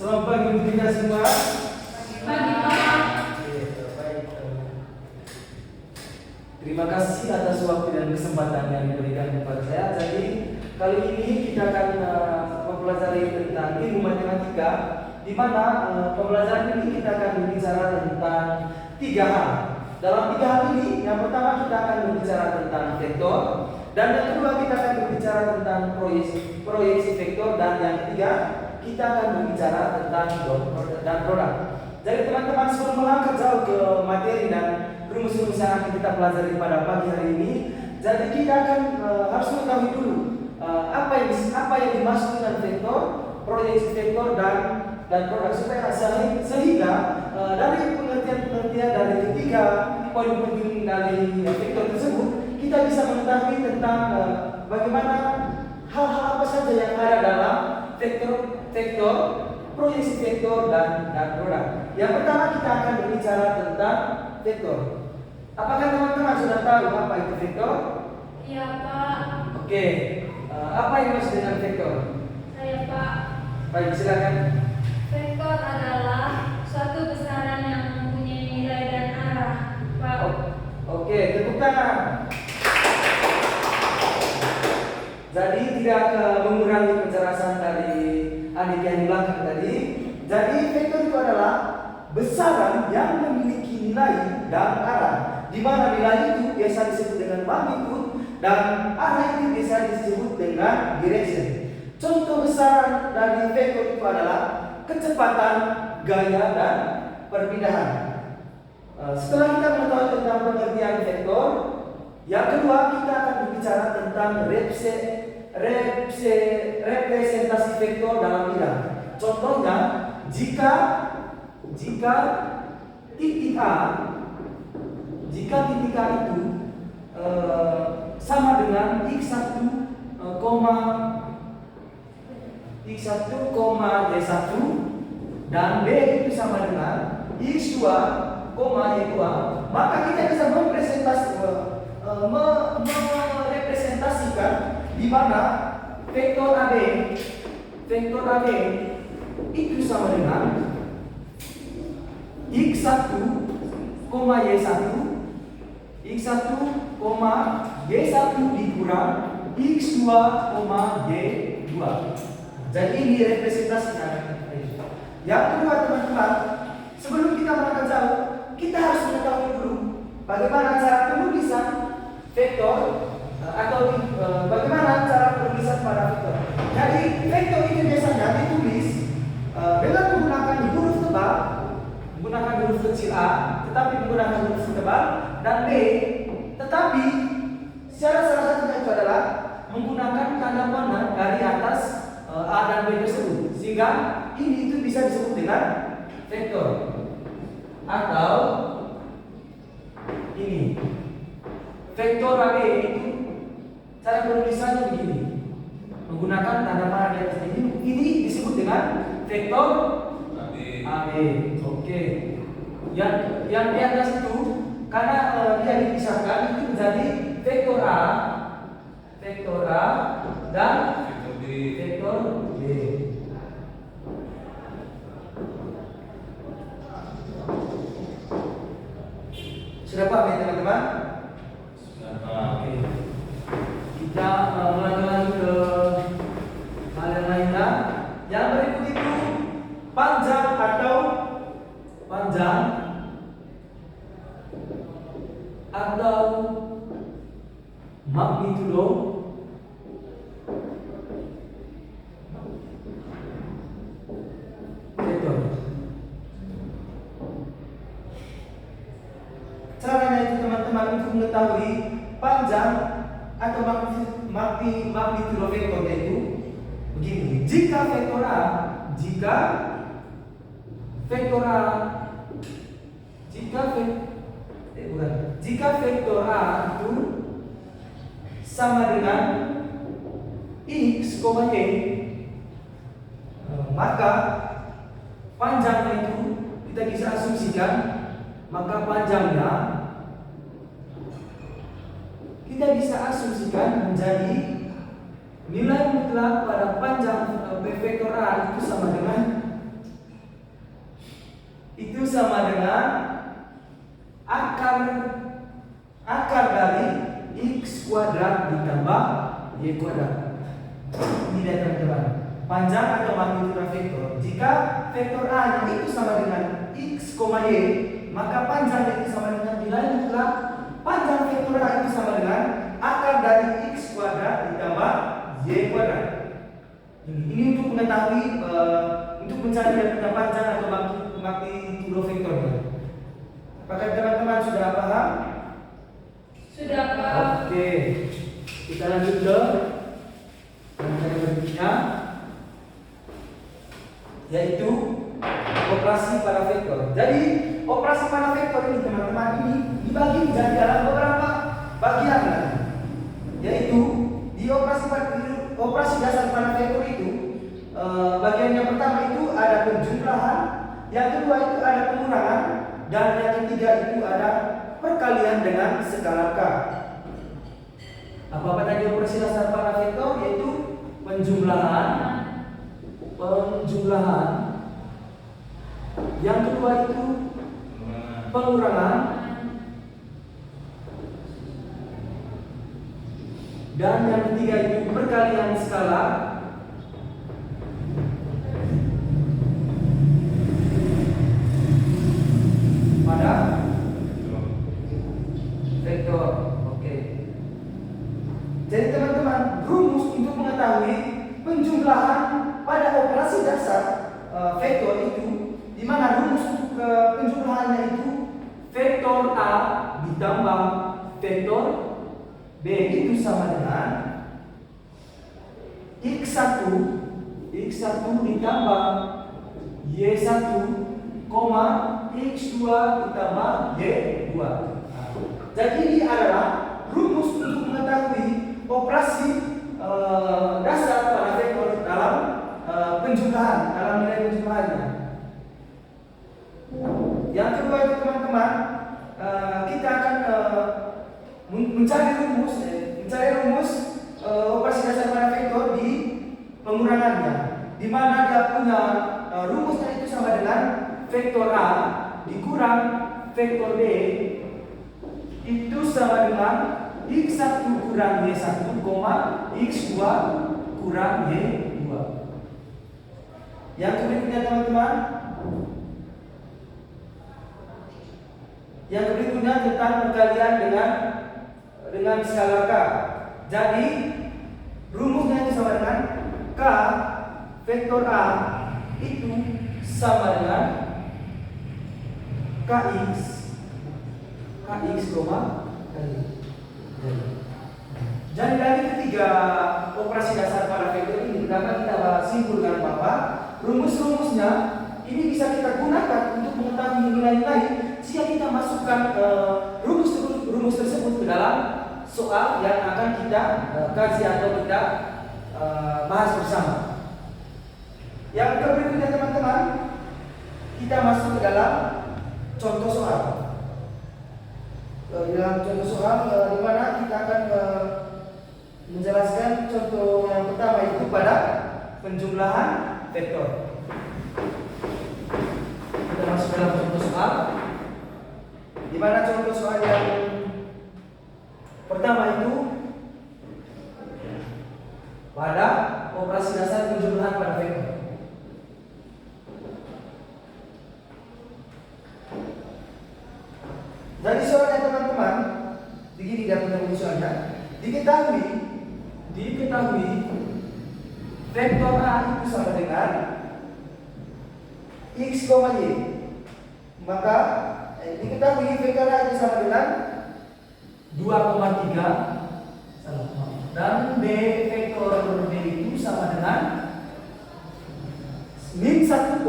Selamat pagi untuk kita semua. Pagi, Pak. Oke, baik. Terima kasih atas waktu dan kesempatan yang diberikan kepada saya. Jadi kali ini kita akan mempelajari tentang ilmu matematika, di mana pembelajaran ini kita akan berbicara tentang tiga hal. Dalam tiga hal ini, yang pertama kita akan berbicara tentang vektor, dan yang kedua kita akan berbicara tentang proyeksi vektor, dan yang ketiga kita akan berbicara tentang dot dan produk. Jadi teman-teman, sebelum melangkah jauh ke materi dan rumus-rumus yang akan kita pelajari pada pagi hari ini, jadi kita akan harus mengetahui dulu apa yang dimaksud dengan vektor, proyeksi vektor, dan produk, supaya sehingga dari pengertian dari ketiga poin penting dari vektor tersebut, kita bisa mengetahui tentang bagaimana hal-hal apa saja yang ada dalam vektor, proyeksi vektor, dan produk. Yang pertama kita akan berbicara tentang vektor. Apakah teman-teman sudah tahu apa itu vektor? Iya, Pak. Oke, apa yang dimaksud dengan vektor? Saya, Pak. Baik, silakan. Vektor adalah suatu besaran yang mempunyai nilai dan arah, Pak. Oke, tepuk tangan. Jadi tidak mengurangi penjelasan dari adik yang di belakang tadi. Jadi vektor itu adalah besaran yang memiliki nilai dan arah, di mana nilai itu biasa disebut dengan magnitude dan arah itu biasa disebut dengan direction. Contoh besaran dari vektor itu adalah kecepatan, gaya, dan perpindahan. Setelah kita mengetahui tentang pengertian vektor, yang kedua kita akan berbicara tentang representasi vektor dalam bidang. Contohnya, jika titik A itu sama dengan x1, y1 dan B itu sama dengan x2, y2, maka kita bisa merepresentasikan di mana vektor AB itu sama dengan x1, y1 dikurang x2, y2. Jadi ini representasinya. Yang kedua teman-teman, sebelum kita melangkah jauh, kita harus mengetahui dulu bagaimana cara penulisan vektor atau bagaimana cara penulisan pada vektor. Jadi vektor itu biasanya ditulis dengan menggunakan huruf tebal, menggunakan huruf kecil A, tetapi menggunakan huruf tebal, dan B. Tetapi secara salah satunya itu adalah menggunakan tanda panah dari atas A dan B tersebut, sehingga ini itu bisa disebut dengan vektor. Atau ini vektor AB itu cara penulisannya begini, menggunakan tanda panah di atas ini disebut dengan vektor AB. Oke. Yang di atas itu karena dia dipisahkan itu menjadi vektor A dan vektor B. Sudah paham ya teman-teman? Sudah paham. Oke. Kita melangkah lagi ke hal yang lainnya. Yang berikut itu panjang atau magnitudo vektor. Caranya itu teman-teman, untuk mengetahui panjang atau magnitudo vektornya itu begini. Jika vektor A itu sama dengan x, y, maka panjangnya itu kita bisa asumsikan, maka panjangnya kita bisa asumsikan menjadi nilai mutlak pada panjang vektor A itu sama dengan sama dengan akar dari x kuadrat ditambah y kuadrat. Ini dia teman-teman, panjang atau magnitudo vektor. Jika vektor A itu sama dengan x, y, maka panjang itu sama dengan nilai mutlak panjang vektor A itu sama dengan akar dari x kuadrat ditambah y kuadrat. Ini untuk mengetahui untuk mencari yang punya panjang atau magnitudo vektornya. Apakah teman-teman sudah paham? Sudah, Pak. Oke, kita lanjut ke materi berikutnya, yaitu operasi pada vektor. Jadi operasi pada vektor ini teman-teman ini dibagi menjadi dalam beberapa bagian, yaitu di operasi dasar pada vektor itu bagian yang pertama itu ada penjumlahan, yang kedua itu ada pengurangan, dan yang ketiga itu ada perkalian dengan skala K. Apa tadi operasi dasar pada vektor? Yaitu penjumlahan, yang kedua itu pengurangan, dan yang ketiga itu perkalian skala pada vektor. Oke. Jadi teman-teman, rumus untuk mengetahui penjumlahan pada operasi dasar vektor itu, di mana rumus untuk penjumlahannya itu vektor A ditambah vektor B itu sama dengan x1 ditambah y1, x2 ditambah y2. Jadi ini adalah rumus untuk mengetahui operasi dasar pada vektor dalam penjumlahan, dalam nilai penjumlahannya. Yang kedua itu teman-teman, kita akan mencari rumus operasi dasar pada vektor di pengurangannya, di mana dia punya rumusnya itu sama dengan vektor A dikurang vektor B itu sama dengan x1 kurang y1, x2 kurang y2. Yang berikutnya teman-teman, yang berikutnya tentang perkalian dengan skala K. Jadi rumusnya itu sama dengan K vektor A itu sama dengan kx, kali. Jadi dari ketiga operasi dasar pada vektor ini dapat kita simpulkan bahwa rumus-rumusnya ini bisa kita gunakan untuk mengetahui nilai-nilai jika kita masukkan rumus tersebut ke dalam soal yang akan kita kaji atau kita bahas bersama. Yang berikutnya teman-teman, kita masuk ke dalam contoh soal. Dalam contoh soal di mana kita akan menjelaskan contoh yang pertama itu pada penjumlahan vektor. Kita masuk dalam contoh soal, di mana contoh soal yang pertama itu pada operasi dasar penjumlahan pada vektor. Dari soalnya teman-teman, begini dia punya soalnya. Diketahui vektor A itu sama dengan x, y. Maka diketahui vektor A itu sama dengan 2,3 dan B vektor B itu sama dengan min 1,4.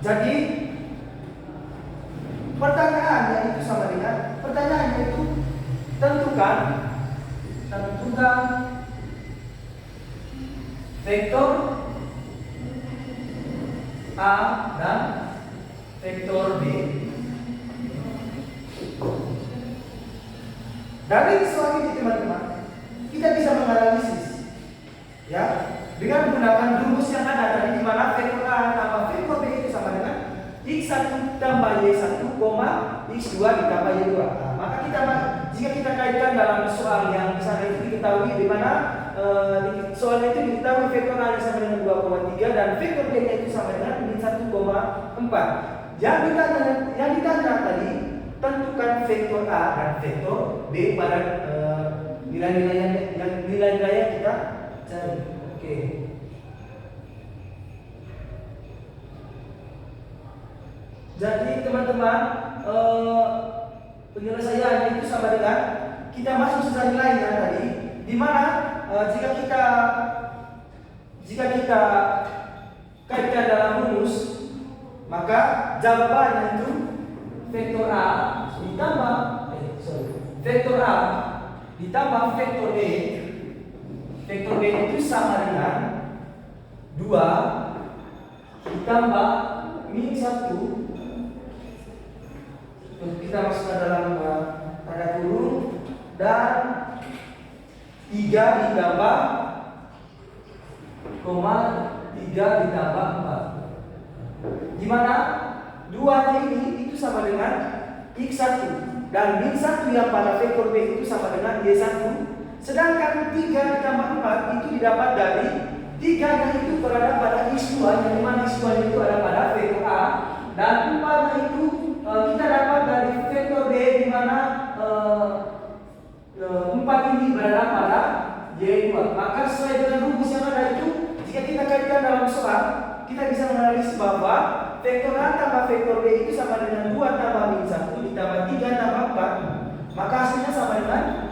Jadi pertanyaannya itu sama dengan tentukan vektor A dan vektor B. Dari soal ini teman-teman, kita bisa menganalisis, ya. dengan menggunakan rumus yang ada tadi di mana vektor A tambah vektor B itu sama dengan X1 tambah Y1, X2 ditambah Y2. Nah, maka jika kita kaitkan dalam soal yang di sana itu diketahui di mana soalnya itu diketahui vektor A sama dengan 2,3 dan vektor B itu sama dengan 1,4. Yang ditanya tadi tentukan vektor A dan vektor B pada nilai-nilai yang kita cari. Oke. Jadi teman-teman penyelesaian itu sama dengan kita masuk sisa nilainya tadi, di mana jika kita kaitkan dalam rumus, maka jawabannya itu vektor A ditambah vektor A ditambah vektor B. Vektor B itu sama dengan 2 ditambah min 1. Kita masukkan dalam tanda kurung dan 3 ditambah 3 ditambah 4. Di mana 2 ini itu sama dengan X1 dan min 1 yang pada vektor B itu sama dengan Y1. Sedangkan 3 ditambah 4 itu didapat dari 3-nya itu berada pada X2, yang dimana X2 itu ada pada vektor A, dan 4-nya itu kita dapat dari vektor B, di mana 4 ini berada pada Y2. Maka sesuai dengan rumus yang ada itu, jika kita kaitkan dalam soal, kita bisa menganalisis bahwa vektor A tambah vektor B itu sama dengan 2 tambah min 1 ditambah 3 tambah 4. Maka hasilnya sama dengan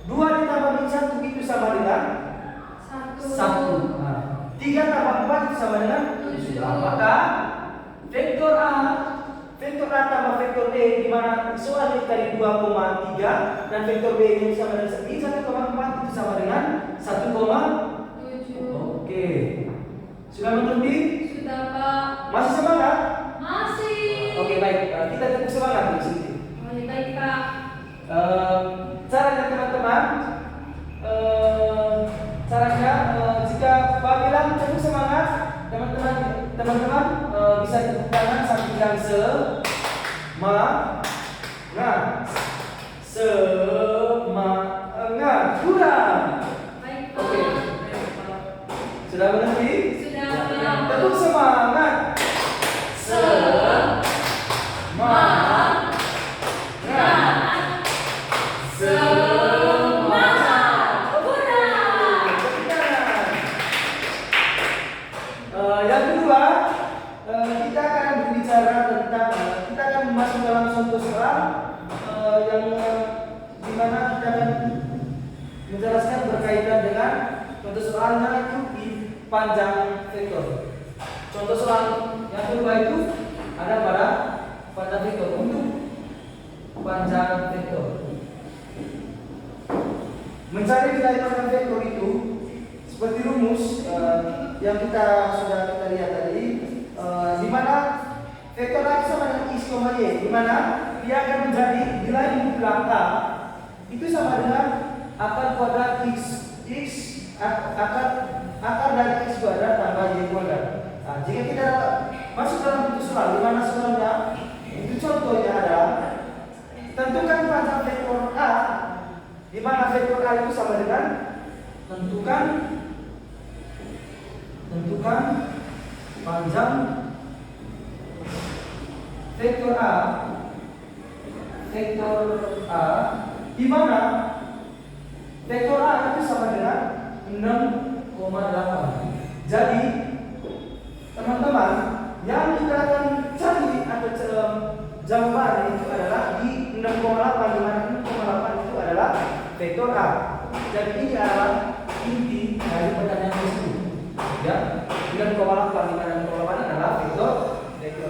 2 ditambah min 1 itu sama dengan 1. 3 tambah 4 itu sama dengan 7. Maka vektor A tambah vektor B, di mana soalnya tadi 2,3 dan vektor B ini sama dengan 1,4 itu sama dengan 1,7. Oke. Sudah mengerti? Sudah, Pak. Masih semangat? Masih. Oke, baik. Kita tetap semangat di sini. Baik, Pak. Caranya teman-teman, jika Pak bilang cukup semangat, teman-teman bisa tepuk tangan sambil bilang semangat. Kurang. Baik, Pak. Oke. Sudah mengerti? Sudah, Pak. Tetap semangat. Semangat. Yang kedua, kita akan berbicara tentang kita akan masuk dalam contoh soal yang dimana kita akan menjelaskan berkaitan dengan contoh soalnya itu di panjang vektor. Contoh soal yang kedua itu ada pada panjang vektor. Untuk panjang vektor, mencari nilai panjang vektor itu seperti rumus yang kita lihat tadi, di mana vektor A sama dengan X, Y, di mana dia akan menjadi nilai mutlak A itu sama dengan akar kuadrat akar dari X kuadrat tambah Y kuadrat. Nah, jika kita masuk dalam bentuk soal, di mana soalnya itu contohnya adalah tentukan panjang vektor A, di mana vektor A itu sama dengan tentukan panjang vektor A, di mana vektor A itu sama dengan 6,8. Jadi teman-teman, yang kita akan cari atau jawaban itu adalah di 6,8, di mana 6,8 itu adalah vektor A. Jadi ini adalah inti dari pertanyaan tersebut. Ya, 9,8 di mana 6,8 adalah vektor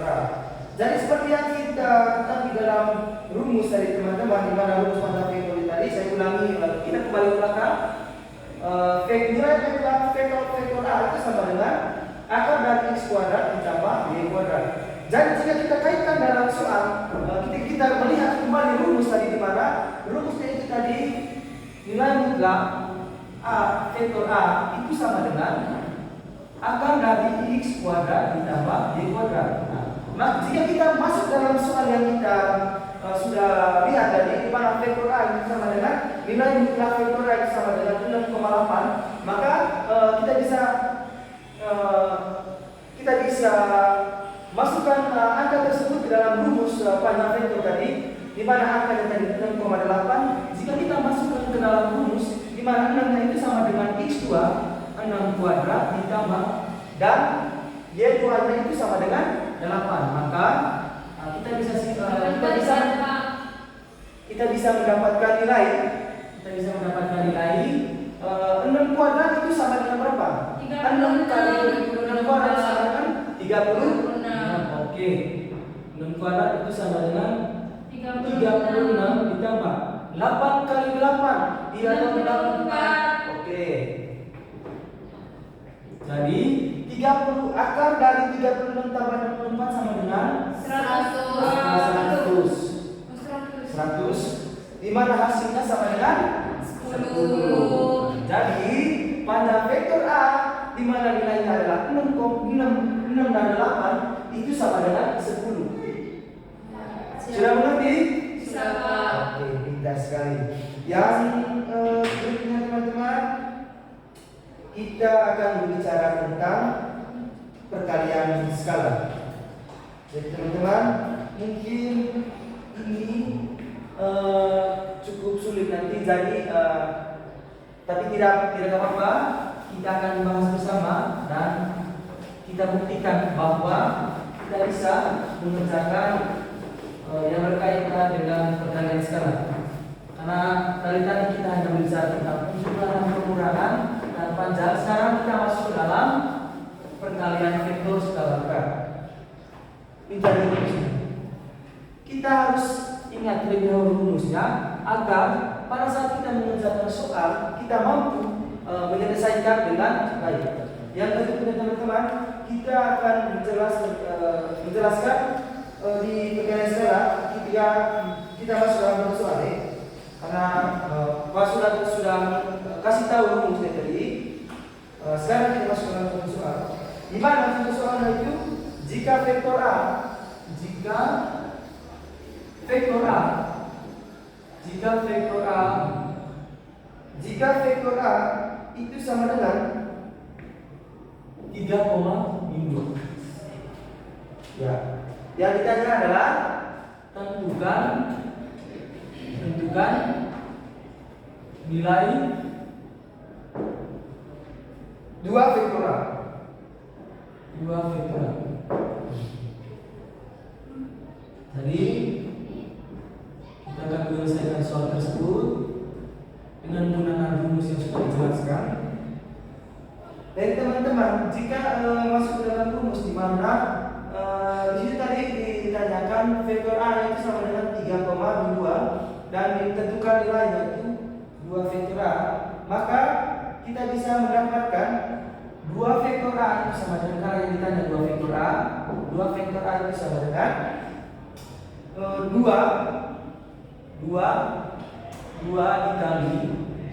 A. Jadi seperti yang kita ketahui dalam rumus dari teman-teman, di mana rumus panjang vektor tadi, saya ulangi, kita kembali ke belakang. Nilai vektor A itu sama dengan akar dari X kuadrat ditambah Y kuadrat. Jadi jika kita kaitkan dalam soal, kita melihat kembali rumus tadi, di mana rumusnya itu tadi nilai mutlak A vektor A itu sama dengan akar dari X kuadrat ditambah Y kuadrat. Nah, jika kita masuk dalam soal yang kita sudah lihat tadi, di mana vektor A itu sama dengan nilai mutlak vektor A itu sama dengan 6,8, maka kita bisa masukkan angka tersebut ke dalam rumus panjang vektor tadi, di mana angkanya tadi 6,8. Jika kita masukkan ke dalam rumus, di mana 6 itu sama dengan X2, 6 kuadrat ditambah dan Y2 itu sama dengan 8. Maka kita bisa mendapatkan nilai 6 kuadrat itu sama dengan berapa? 6 kali 6 kuadrat sama dengan 36. Oke. 6 kuadrat itu sama dengan 36 ditambah 8 kali 8 34. Oke. Jadi 30 akar dari 36 tambah 64 sama dengan 100. Di mana hasilnya sama dengan 10. Jadi pada vektor A di mana nilainya adalah 6 dan 8 itu sama dengan 10. Sudah mengerti? Oke, pintar sekali. Yang berikutnya teman-teman, kita akan berbicara tentang perkalian skala. Jadi teman-teman, mungkin ini cukup sulit nanti, jadi tapi tidak apa-apa, kita akan bahas bersama dan kita buktikan bahwa kita bisa mengerjakan yang berkaitan dengan perkalian skala. Karena dari tadi kita hanya berbicara tentang penjumlahan, pengurangan, dan panjang. Sekarang kita masuk ke dalam perkalian vektor skala besar. Mencari rumusnya. Kita harus ingat terlebih dahulu rumusnya agar pada saat kita mengerjakan soal kita mampu menyelesaikan dengan baik. Yang berikutnya teman-teman, kita akan menjelaskan di perkalian skala ketika kita masuk dalam soal ini. Karena Pak sudah kasih tahu rumusnya tadi. Sekarang kita masuk dalam soal. Di mana soalnya itu? Jika vektor A itu sama dengan 3,5. Ya. Yang ditanya adalah tentukan nilai dua vektor A. Jadi kita akan menyelesaikan soal tersebut dengan menggunakan rumus yang sudah dijelaskan. Dan teman-teman, jika masuk ke dalam rumus di mana di situ tadi ditanyakan vektor A itu sama dengan 3,2 dan ditentukan nilainya itu 2 vektor A, maka kita bisa mendapatkan 2 vektor A itu sama dengan, karena yang ditanya 2 vektor A itu sama dengan 2 dikali.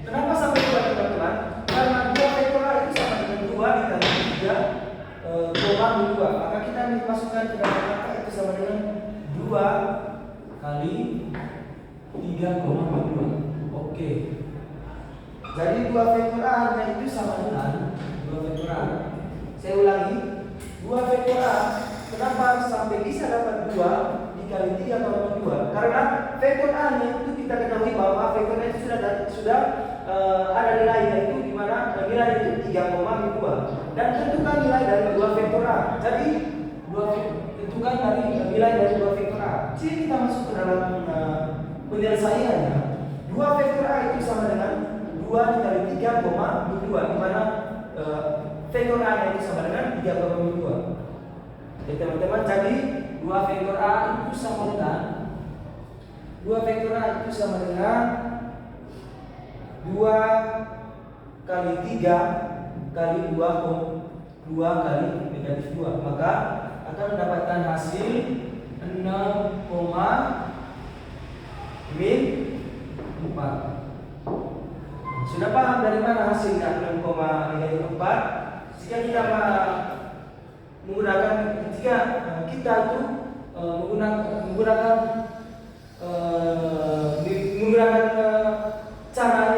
Kenapa sampai 2 teman-teman? Karena 2 vektor A itu sama dengan 2 dikali 3,2. Maka kita dimasukkan ke dalam angka itu sama dengan 2 kali 3,2. Oke. Jadi 2 vektor A nya itu sama dengan 2 vektor A. Saya ulangi, 2 vektor A. Kenapa sampai bisa dapat 2 dikali 3,2? Karena vektor A nya itu kita ketahui bahwa vektornya itu sudah ada nilainya itu, di mana nilai itu 3,2 dan tentukan nilai dari 2 vektor A. Jadi tentukan dari nilai dari 2 vektor A. Jadi kita masuk ke dalam penyelesaiannya. 2 vektor A itu sama dengan 2 dikali 3,2, di mana vektor A nya itu sama dengan 3,2. Jadi teman-teman, jadi 2 vektor A itu sama dengan 2 kali 3 kali 2 kali negatif 2. Maka akan mendapatkan hasil 6,4. Sudah paham dari mana hasilnya 6,4? Jika kita menggunakan jika kita itu menggunakan cara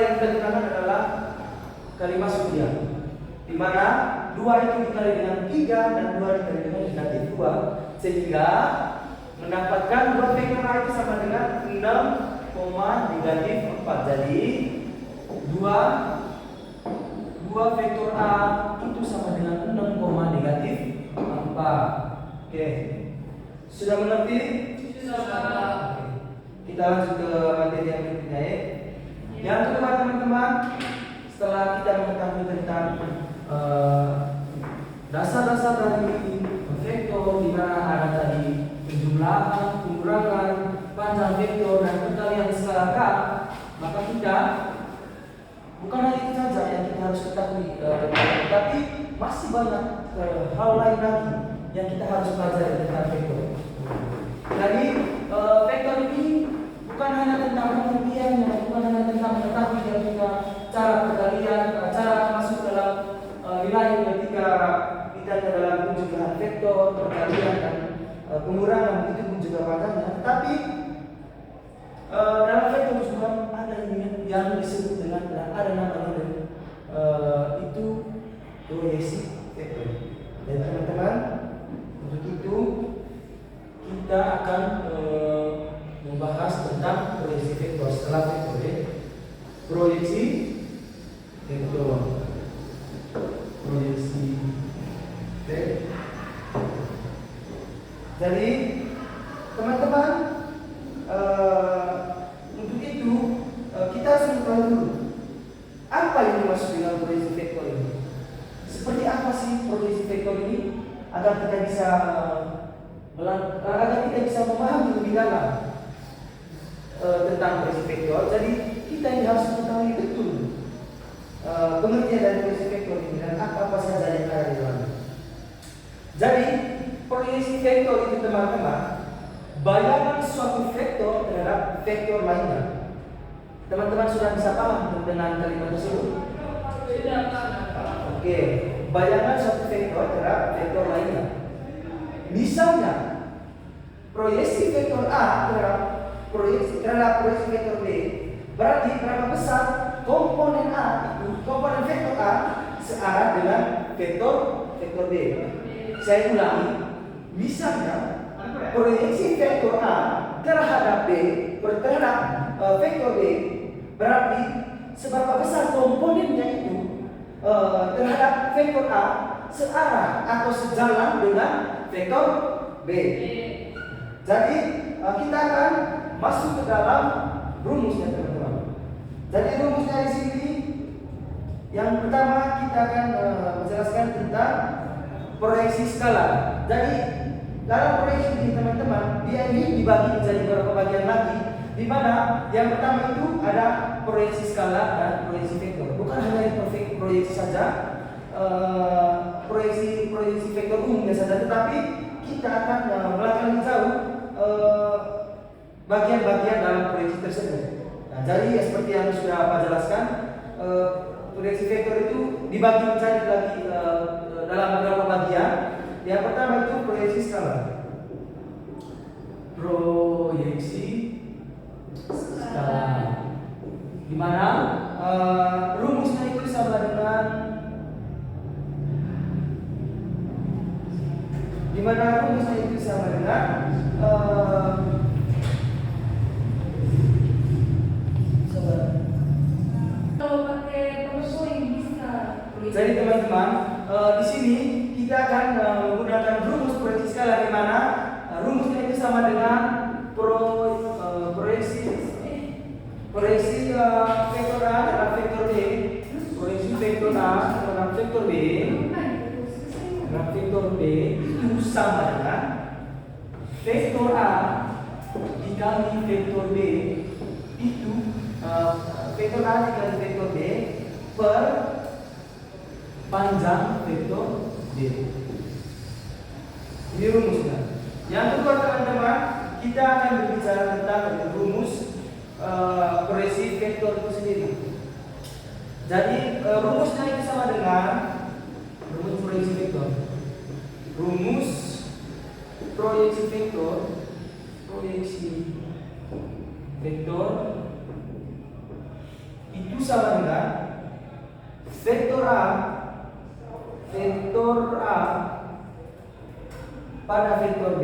yang kita gunakan adalah kali masuk dia, di mana 2 itu dikali dengan 3 dan 2 dikali dengan negatif 2, sehingga mendapatkan 2 vektor A itu sama dengan 6, negatif 4. Jadi 2 vektor A itu sama dengan 6, negatif 4. Oke, sudah mengerti? Sudah. Kita lanjut ke materi yang berikutnya ya. Yang kedua teman-teman, setelah kita mengetahui tentang dasar-dasar dari vektor, di mana ada tadi penjumlahan, pengurangan, panjang vektor dan perkalian skala K, maka kita bukan hanya itu saja yang kita harus ketahui, tapi masih banyak hal lain lagi yang kita harus pelajari tentang vektor. Jadi vektor ini bukan hanya tentang pengertiannya, bukan hanya tentang mengetahui dan juga cara perkalian, cara masuk dalam nilai ketika kita dalam penjumlahan vektor, perkalian dan pengurangan, itu pun juga panjangnya. Tapi dalam vektor juga ada yang disebut dengan ada namanya itu proyeksi vektor. Dan teman-teman, untuk itu kita akan membahas tentang proyeksi vektor setelah vektor ya. Proyeksi vektor. Jadi teman-teman, untuk itu kita harus mengetahui dulu apa yang dimaksud dengan proyeksi vektor ini. Seperti apa sih proyeksi vektor ini agar kita bisa memahami lebih dalam tentang proyeksi vektor. Jadi kita ini harus mengetahui betul pengertian dari proyeksi vektor ini dan apa saja yang ada di dalamnya. Jadi proyeksi vektor itu teman-teman, bayangan suatu vektor terhadap vektor lainnya. Teman-teman sudah bisa paham dengan kalimat tersebut? Sudah, Pak. Oke, bayangan suatu vektor terhadap vektor lainnya. Misalnya, proyeksi vektor A terhadap proyeksi vektor B, berarti berapa besar komponen A itu, komponen vektor A searah dengan vektor B. Saya ulangi, misalnya proyeksi vektor A terhadap B terhadap vektor B, berarti seberapa besar komponennya itu terhadap vektor A searah atau sejalan dengan vektor B. Jadi kita akan masuk ke dalam rumusnya teman-teman. Jadi rumusnya di sini yang pertama kita akan menjelaskan tentang proyeksi skala. Jadi dalam proyeksi ini teman-teman, dia ini dibagi menjadi beberapa bagian lagi, di mana yang pertama itu ada proyeksi skala dan proyeksi vektor. Bukan hanya proyeksi saja, proyeksi vektor umumnya saja, tetapi kita akan melakukan jauh bagian-bagian dalam proyeksi tersebut. Nah, jadi seperti yang sudah Pak jelaskan, proyeksi vektor itu dibagi menjadi lagi dalam beberapa bagian. Yang pertama itu proyeksi skala. Proyeksi skala, di mana rumusnya itu sama dengan Kalau pakai PowerPoint bisa. jadi teman-teman, di sini kita akan menggunakan rumus proyeksi skala, di mana rumusnya itu sama dengan proyeksi vektor A terhadap vektor B, proyeksi vektor A terhadap vektor B, terhadap vektor B itu sama dengan vektor A dikali vektor B itu vektor A dikali vektor B per panjang vektor B. Ini rumusnya. Yang kedua teman-teman, kita akan berbicara tentang rumus proyeksi vektor itu sendiri. Jadi rumusnya itu sama dengan rumus proyeksi vektor. Rumus proyeksi vektor itu sama dengan vektor A pada vektor B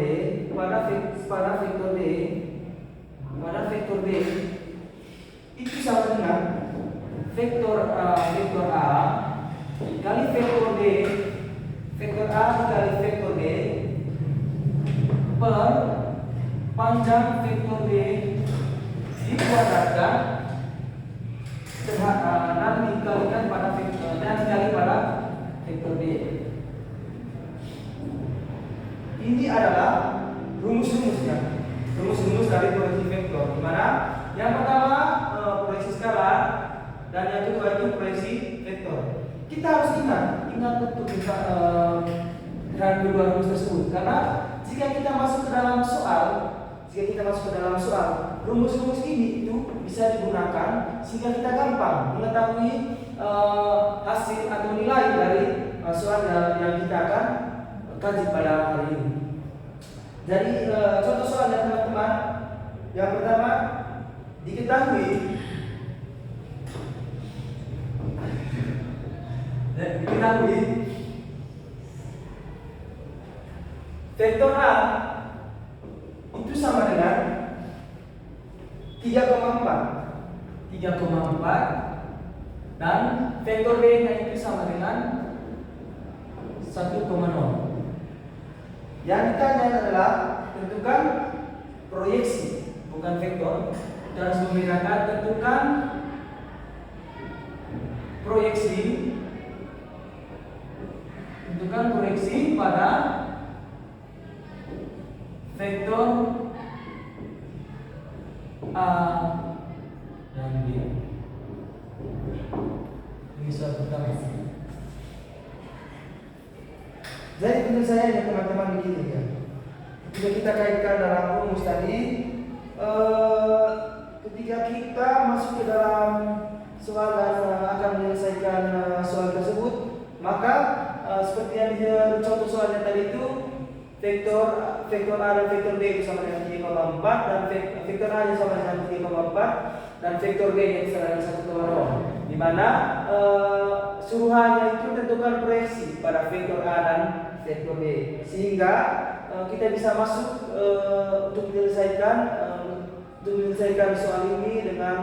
itu sama dengan vektor A dikali vektor B, vektor A dikali vektor B per panjang vektor B dikuadratkan dan dikalikan pada vektor dan dikali pada vektor B. Ini adalah rumus-rumusnya, rumus-rumus dari proyeksi vektor. Di mana yang pertama proyeksi skalar dan yang kedua itu proyeksi vektor. Kita harus ingat betul dengan kedua rumus tersebut, karena jika kita masuk ke dalam soal, rumus-rumus ini itu bisa digunakan sehingga kita gampang mengetahui hasil atau nilai dari soal yang kita akan kaji pada hari ini. Jadi contoh soalnya teman-teman, yang pertama diketahui vektor A itu sama dengan 3,4 dan vektor B nya itu sama dengan 1,0. Yang ditanya adalah tentukan proyeksi, bukan vektor. Kita harus membedakan, tentukan proyeksi pada vektor A dan B. Ini soal pertama. Jadi penyelesaiannya teman-teman begini ya. Jika kita kaitkan dalam rumus tadi, ketika kita masuk ke dalam soal dan akan menyelesaikan soal tersebut, maka seperti yang contoh soalnya tadi itu vektor A dan vektor B itu sama dengan 3,4 dan vektor A nya sama dengan 3,4 dan vektor B nya sama dengan 1,0. Di mana suruhannya itu tentukan proyeksi pada vektor A dan vektor B, sehingga kita bisa masuk untuk menyelesaikan soal ini dengan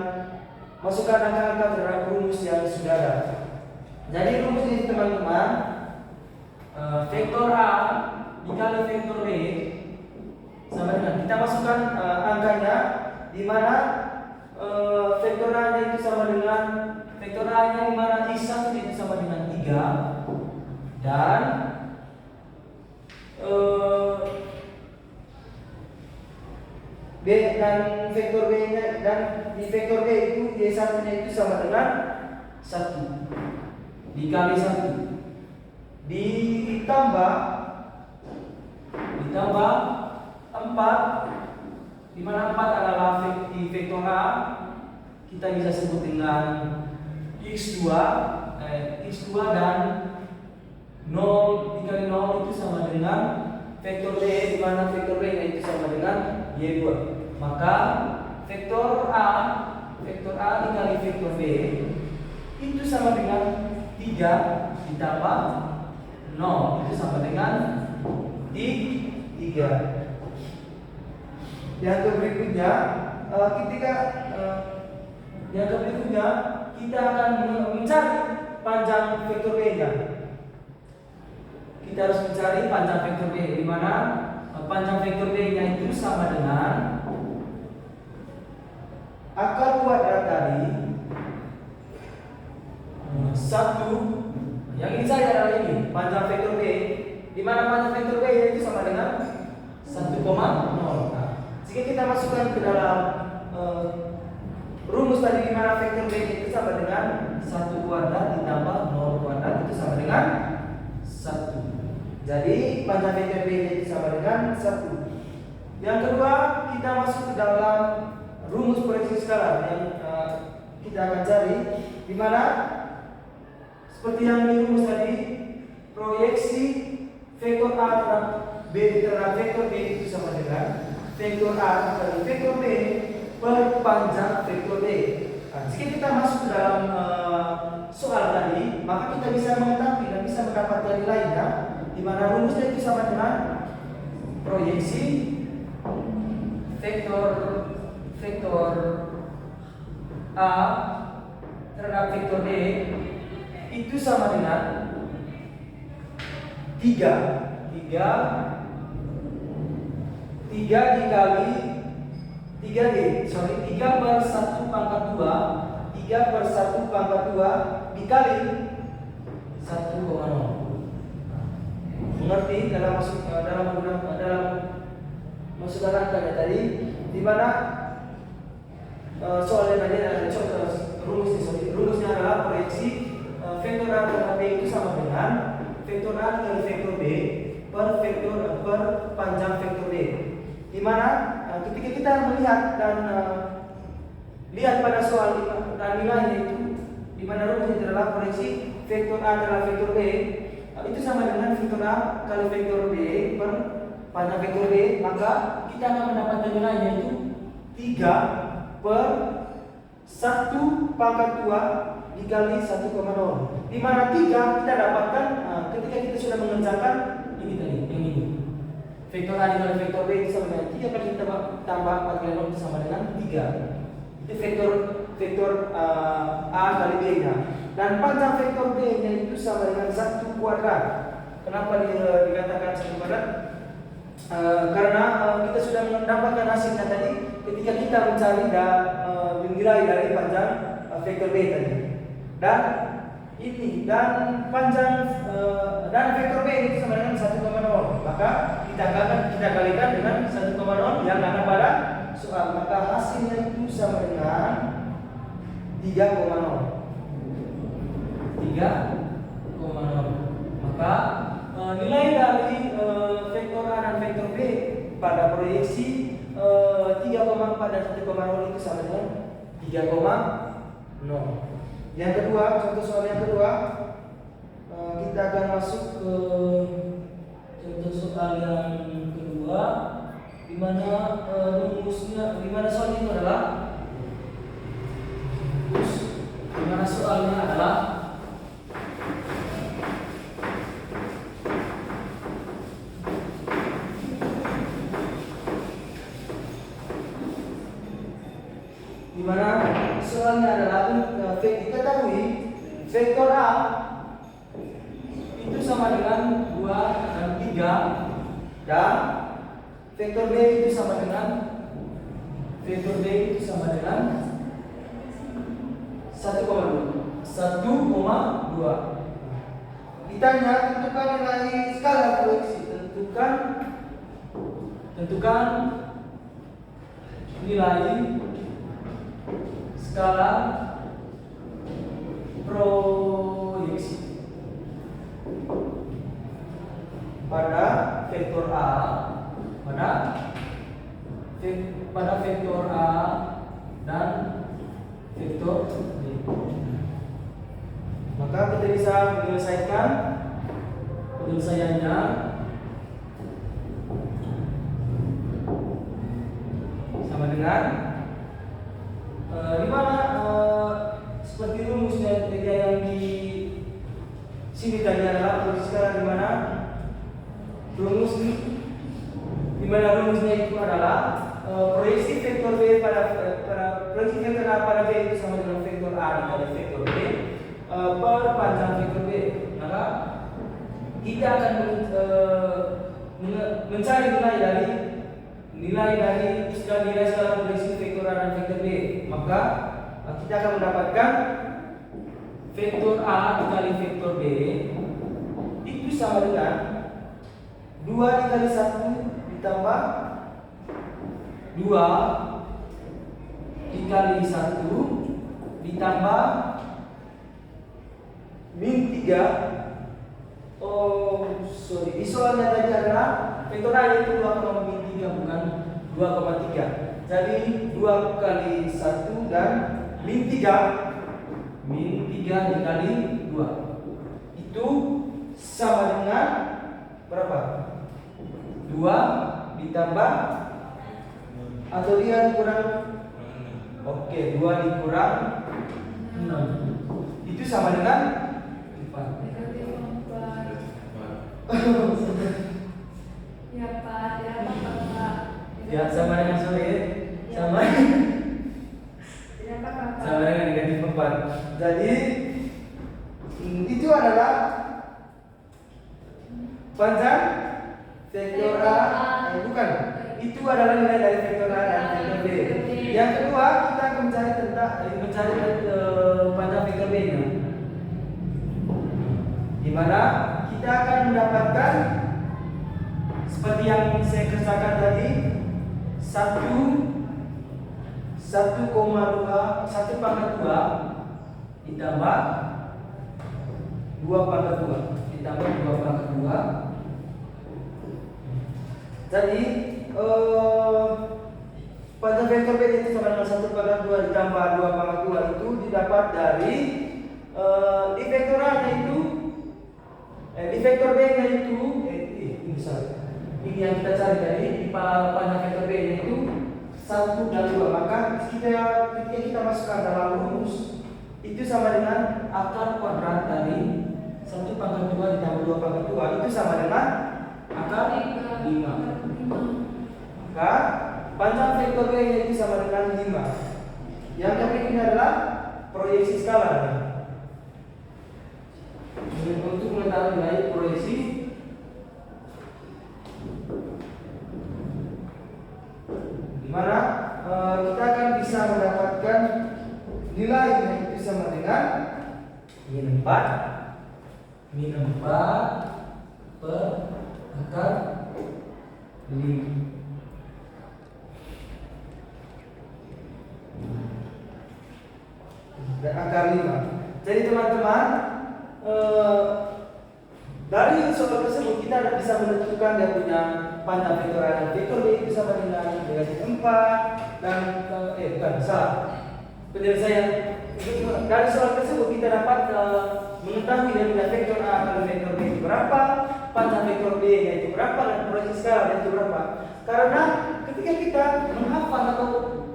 masukkan angka-angka terhadap rumus yang sudah ada. Jadi rumus ini teman-teman, vektor A dikali vektor B sama dengan, kita masukkan angkanya, di mana vektor A nya itu sama dengan vektor A nya, di mana I1 itu sama dengan 3 dan B dan vektor B nya, dan di vektor B itu Y1 nya itu sama dengan 1 dikali 1 ditambah 4, di mana 4 adalah di vektor A, kita bisa sebut dengan X2 dan 0 dikali 0 itu sama dengan vektor B, di mana vektor B itu sama dengan Y2. Maka vektor A dikali vektor B itu sama dengan 3 ditambah 0 itu sama dengan 3. Yang berikutnya kita akan mencari panjang vektor B nya. Kita harus mencari panjang vektor B, di mana panjang vektor B nya itu sama dengan akar kuadrat dari 1. Yang ini saya adalah ini panjang vektor B, di mana panjang vektor B nya itu sama dengan 1,0. Nah, jika kita masukkan ke dalam rumus tadi, di mana vektor B nya itu sama dengan 1 kuadrat ditambah 0 kuadrat itu sama dengan 1. Jadi panjang vektor B nya itu sama dengan 1. Yang kedua, kita masuk ke dalam rumus proyeksi skalar yang kita akan cari, di mana seperti yang di rumus tadi, proyeksi vektor A terhadap B terhadap vektor B itu sama dengan vektor A kali vektor B per panjang vektor B. Nah, jika kita masuk ke dalam soal tadi, maka kita bisa mengetahui dan bisa mendapatkan nilainya, di mana rumusnya itu sama dengan proyeksi vektor A terhadap vektor B itu sama dengan 3 dikali 3 per 1 pangkat 2 dikali 1,0. Mengerti dalam masuk angkanya tadi, di mana soalnya tadi ada rumusnya adalah proyeksi vektor A terhadap B itu sama dengan vektor A kali vektor B per panjang vektor B. Di mana ketika kita melihat dan lihat pada soal dan nilainya itu, di mana rumusnya adalah proyeksi vektor A adalah vektor B itu sama dengan vektor A kali vektor B per panjang vektor B, maka kita akan mendapatkan nilainya itu 3 per 1 pangkat 2 dikali 1,0, di mana 3 kita dapatkan ketika kita sudah mengerjakan ini tadi, yang ini vektor A dikali vektor B itu sama dengan 3 kali kita tambah 4 kali 0 itu sama dengan 3. Itu vektor A kali B nya, dan panjang vektor B nya itu sama dengan 1 kuadrat. Kenapa dikatakan 1 kuadrat? Karena kita sudah mendapatkan hasilnya tadi ketika kita mencari nilai dari panjang vektor B tadi, dan panjang dan vektor B itu sama dengan 1,0, maka kita kalikan dengan 1,0 yang ada pada soal, maka hasilnya itu sama dengan 3,0. Maka nilai dari vektor A dan vektor B pada proyeksi 3,4 dan 1,0 itu sama dengan 3,0. Yang kedua, contoh soal yang kedua, kita akan masuk ke contoh soal yang kedua, di mana rumusnya, di mana soal itu adalah di mana soalnya adalah diketahui vektor A itu sama dengan 2 dan 3, dan vektor B itu sama dengan 1,2. Ditanya tentukan nilai skala proyeksi. Tentukan nilai skala proyeksi pada vektor A pada vektor A dan vektor B. Maka kita bisa menyelesaikan penyelesaiannya sama dengan di mana seperti rumusnya yang di sini tadi adalah proyeksi skala, di mana rumusnya itu adalah proyeksi vektor B pada proyeksi vektor A pada B itu sama dengan vektor A dikali vektor B per panjang vektor B. Maka kita akan mencari nilai dari skala proyeksi vektor A dan vektor B. Maka kita akan mendapatkan vektor A dikali vektor B itu sama dengan 2 dikali 1 ditambah 2 dikali 1 ditambah min 3. Di soalnya tadi adalah vektor A itu 2,3 bukan 2,3. Jadi 2 kali 1 dan min 3 dikali 2 itu sama dengan berapa? 2 ditambah atau dia dikurang? Oke, 2 dikurang 6 itu sama dengan 4. Negatif 4. Ya Pak, ya Pak. Ya, sama dengan solid. Sama Tidak apa-apa. sama dengan negatif 4. Jadi itu adalah panjang vektor A. Bukan. Itu adalah nilai dari vektor A dan vektor B. Yang kedua, kita akan mencari panjang vektor B-nya. Di mana kita akan mendapatkan seperti yang saya kerjakan tadi 1 pangkat 2 ditambah 2 pangkat 2 ditambah 2 pangkat 2. Jadi panjang vektor B itu sama dengan 1 pangkat 2 ditambah 2 pangkat 2 itu didapat dari di vektor A nya itu di vektor B nya itu ini yang kita cari tadi di panjang vektor B nya itu 1 dan 2. Maka ketika kita masukkan dalam rumus itu sama dengan akar kuadrat dari 1 pangkat 2 ditambah 2 pangkat 2 itu sama dengan akar 5. Maka panjang vektor B itu sama dengan 5. Yang berikutnya adalah proyeksi skala. Untuk mengetahui nilai proyeksi, di mana kita akan bisa mendapatkan nilainya itu sama dengan min 4 per akar 5. Dan akar 5. Jadi teman-teman, dari soal tersebut kita bisa menentukan dia punya panjang vektor A dan vektor B itu sama dengan negatif 4 dan bukan salah penyelesaian. Dari soal tersebut kita dapat mengetahui dia punya vektor A dan vektor B itu berapa, panjang vektor B nya itu berapa, dan proyeksi skala itu berapa. Karena ketika kita menghafal atau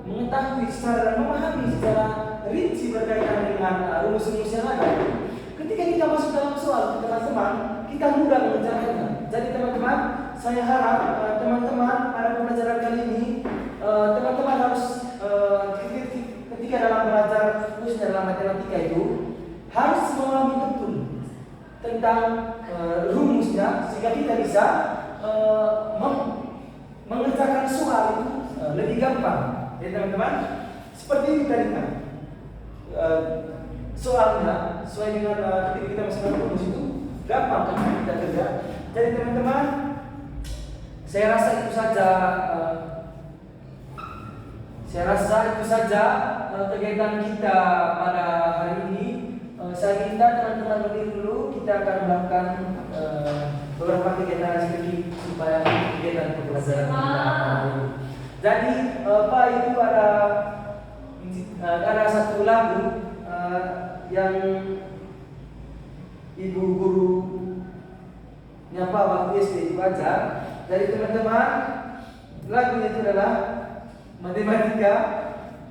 mengetahui secara dan memahami secara rinci berkaitan dengan rumus-rumus yang ada, ketika kita masuk dalam soal teman-teman, kita mudah mengerjakannya. Jadi teman-teman, saya harap teman-teman pada pembelajaran kali ini teman-teman harus ketika dalam belajar khususnya dalam matematika itu harus memahami betul tentang rumusnya sehingga kita bisa mengerjakan soal itu lebih gampang. Jadi teman-teman, seperti ini tadi kan. Soalnya sesuai dengan ketika kita masuk dalam rumus itu gampang kan kita kerja. Jadi teman-teman, saya rasa itu saja kegiatan kita pada hari ini. Saya minta teman-teman berdiri dulu, kita akan melakukan beberapa kegiatan sedikit supaya kegiatan pembelajaran kita hari ini. Jadi Pak, itu ada satu lagu yang ibu guru nyapa waktu SD itu ajar. Jadi teman-teman, lagunya itu adalah matematika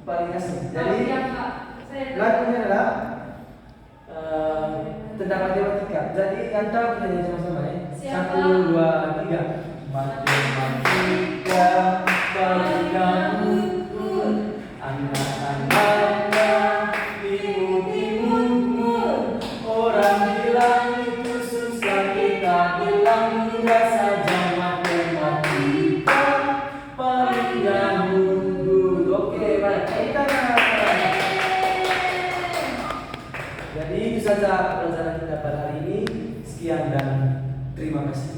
paling asli. Jadi lagunya adalah tentang matematika. Jadi yang tahu kita nyanyi sama-sama ya. 1, 2, 3. Matematika paling kamu anak-anaknya, ibu-ibumu, orang bilang itu susah, kita bilang mudah saja. Matematika paling dahulu. Oke, baik, kita jadi itu saja pelajaran kita pada hari ini. Sekian dan terima kasih.